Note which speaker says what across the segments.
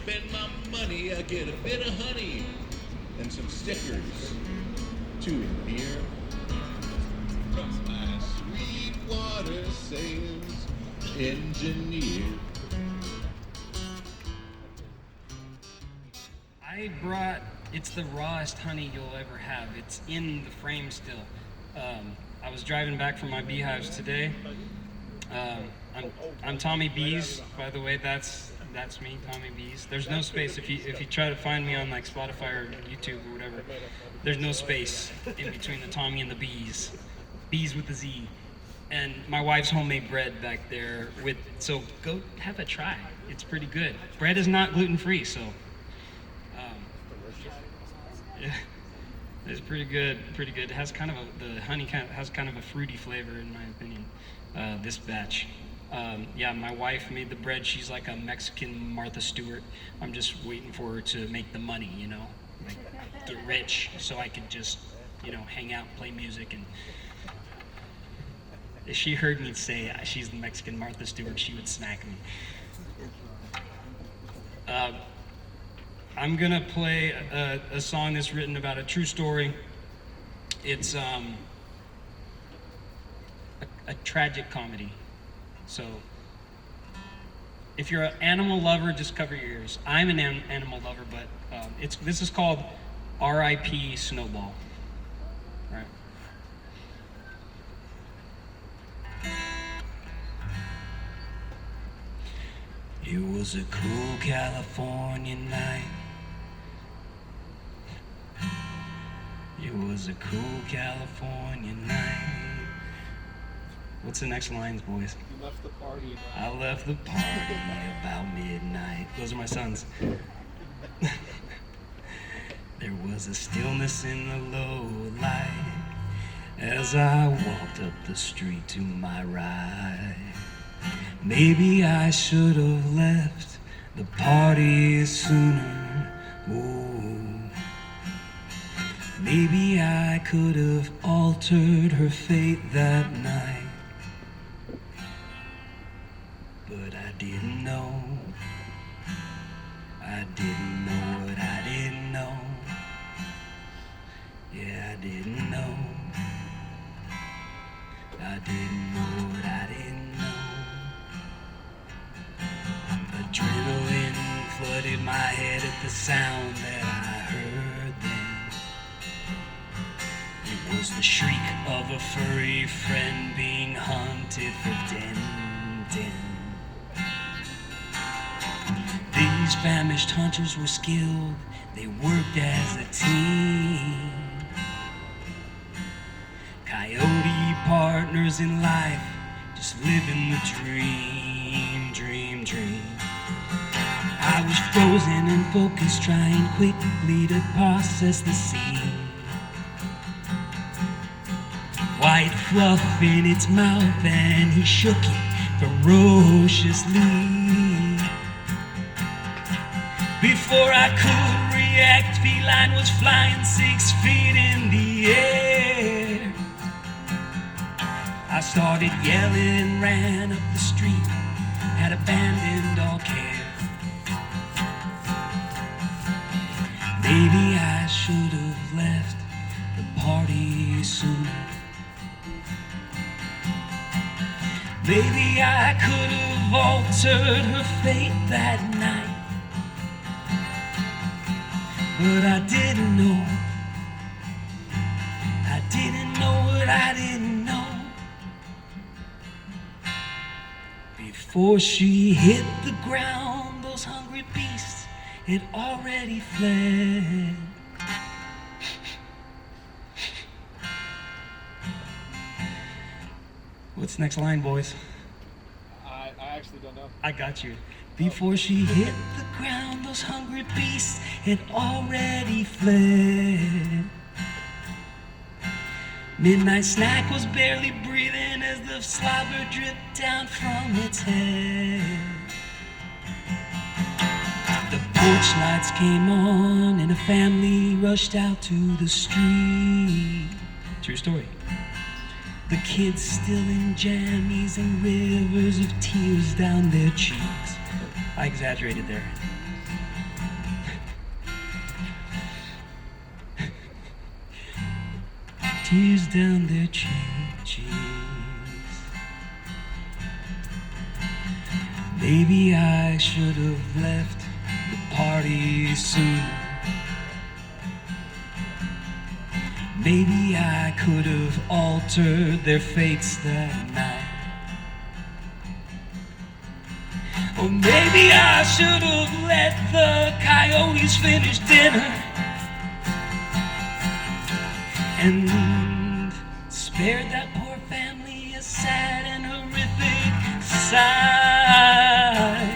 Speaker 1: spend my money, I get a bit of honey and some stickers to endear from my Sweetwater sales engineer.
Speaker 2: I brought, it's the rawest honey you'll ever have. It's in the frame still. I was driving back from my beehives today. I'm TommyBeez, by the way. That's me, TommyBeez. There's no space if you try to find me on like Spotify or YouTube or whatever. There's no space in between the Tommy and the Beez. Beez with a Z. And my wife's homemade bread back there so go have a try. It's pretty good. Bread is not gluten-free, so yeah, it's pretty good. It has the honey has kind of a fruity flavor in my opinion. This batch. Yeah, my wife made the bread. She's like a Mexican Martha Stewart. I'm just waiting for her to make the money, like get rich so I could just, hang out, play music. And if she heard me say she's the Mexican Martha Stewart, she would smack me. I'm gonna play a song that's written about a true story. It's a tragic comedy. So if you're an animal lover, just cover your ears. I'm an animal lover, but this is called R.I.P. Snowball. Right. It was a cool California night. It was a cool California night. What's the next lines, boys?
Speaker 3: You left the party.
Speaker 2: I left the party about midnight. Those are my sons. There was a stillness in the low light as I walked up the street to my right. Maybe I should have left the party sooner. Ooh. Maybe I could have altered her fate that night. But I didn't know. I didn't know what I didn't know. Yeah, I didn't know. I didn't know what I didn't know. Adrenaline flooded my head at the sound that I heard then. It was the shriek of a furry friend being hunted for den. These famished hunters were skilled, they worked as a team. Coyote partners in life, just living the dream. I was frozen and focused, trying quickly to process the scene. White fluff in its mouth and he shook it ferociously. Before I could react, feline was flying 6 feet in the air. I started yelling and ran up the street, had abandoned all care. Maybe I should have left the party sooner. Maybe I could have altered her fate that night. But I didn't know. I didn't know what I didn't know. Before she hit the ground, those hungry beasts had already fled. What's the next line, boys?
Speaker 3: I actually don't know.
Speaker 2: I got you. Before she hit the ground, those hungry beasts had already fled. Midnight snack was barely breathing as the slobber dripped down from its head. The porch lights came on and a family rushed out to the street. True story. The kids still in jammies and rivers of tears down their cheeks. I exaggerated there. tears down their cheeks. Maybe I should have left the party soon. Maybe I could have altered their fates that night. Or maybe I should have let the coyotes finish dinner and spared that poor family a sad and horrific sigh.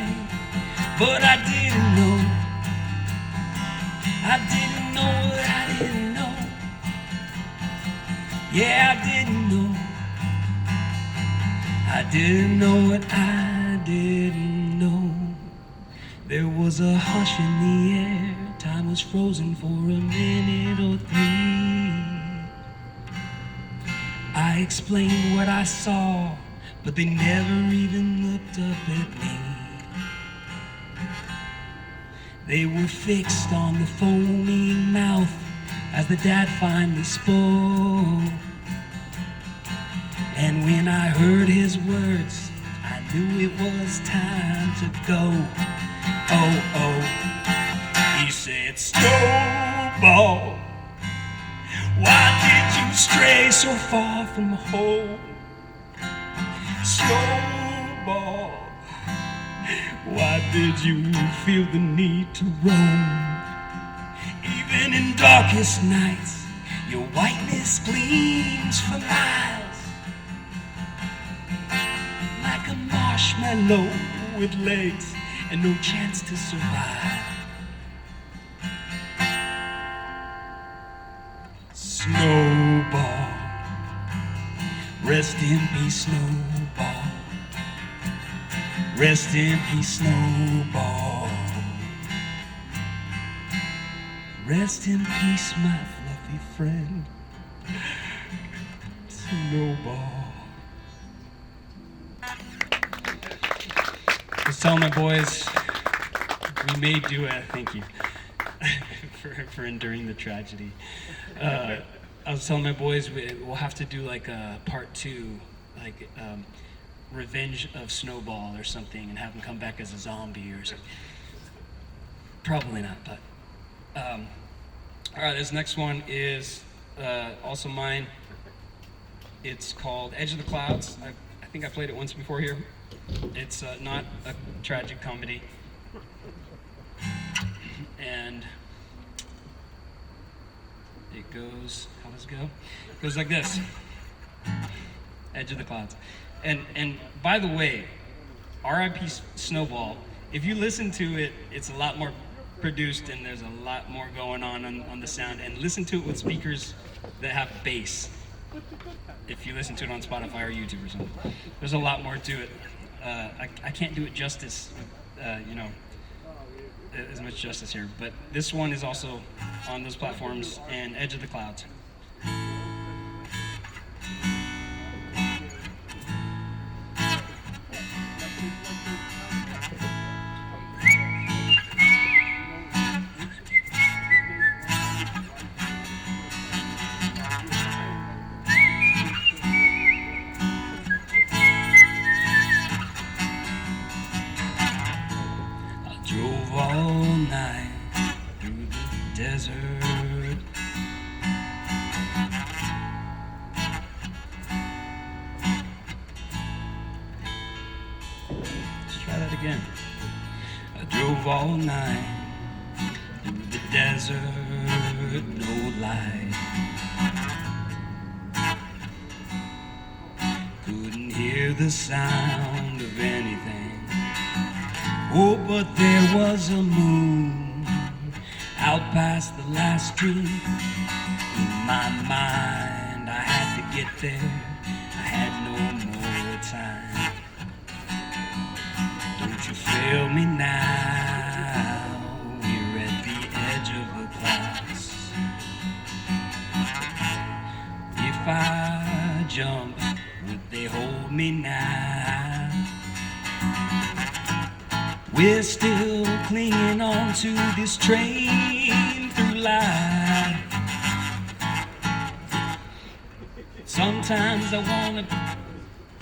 Speaker 2: But I didn't know. I didn't know what I didn't know. Yeah, I didn't know. I didn't know what I didn't know. There was a hush in the air. Time was frozen for a minute or three. I explained what I saw, but they never even looked up at me. They were fixed on the foaming mouth as the dad finally spoke. And when I heard his words, I knew it was time to go. Oh, oh, he said, Snowball, why did you stray so far from home? Snowball, why did you feel the need to roam? Even in darkest nights, your whiteness gleams for miles, like a marshmallow with legs and no chance to survive. Snowball, rest in peace, Snowball. Rest in peace, Snowball. Rest in peace, my fluffy friend, Snowball. I was telling my boys, we may do it. Thank you for enduring the tragedy. I was telling my boys we'll have to do like a part 2, like Revenge of Snowball or something, and have him come back as a zombie or something. Probably not, but. All right, this next one is also mine. It's called Edge of the Clouds. I think I played it once before here. It's not a tragic comedy. And it goes, how does it go? It goes like this. Edge of the Clouds. And by the way, R.I.P. Snowball, if you listen to it, it's a lot more produced and there's a lot more going on the sound. And listen to it with speakers that have bass. If you listen to it on Spotify or YouTube or something, there's a lot more to it. I can't do it justice, as much justice here. But this one is also on those platforms and Edge of the Clouds. Drove all night through the desert. Let's try that again. I drove all night through the desert, no light. Couldn't hear the sound of anything. Oh, but there was a moon out past the last tree. In my mind, I had to get there. I had no more time. Don't you feel me now? We're at the edge of the clouds. If I jump, would they hold me now? We're still clinging on to this train through life. Sometimes I wanna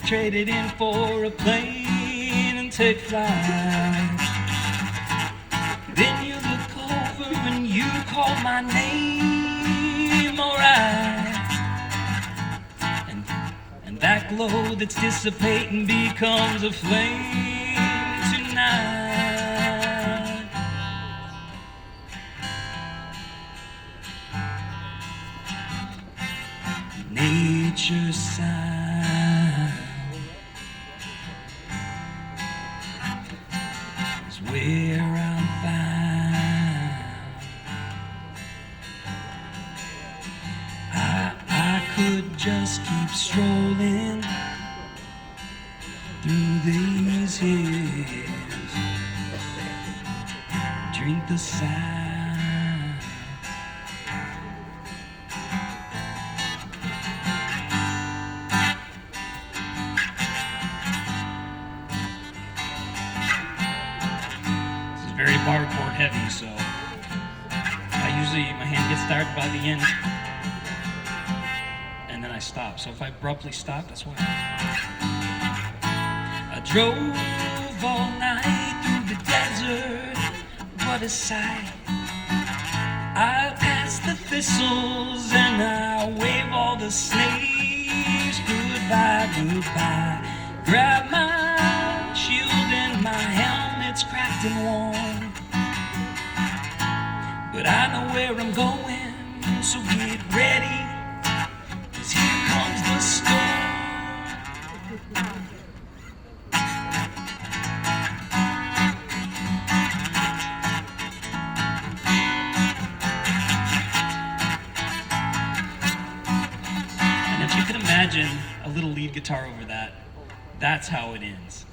Speaker 2: trade it in for a plane and take flight. Then you look over and you call my name, alright. And that glow that's dissipating becomes a flame tonight. Nature's sound is where I'm found. I could just keep strolling through these hills, drink the sound. Very bar chord heavy, so my hand gets tired by the end, and then I stop. So if I abruptly stop, that's why. I drove all night through the desert, what a sight. I passed the thistles and I wave all the snakes goodbye, goodbye. Grab my shield and my helmet's cracked and worn, but I know where I'm going, so get ready, 'cause here comes the storm. And if you can imagine a little lead guitar over that, that's how it ends.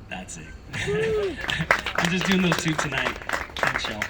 Speaker 2: That's it. I'm just doing those two tonight. Thanks, y'all.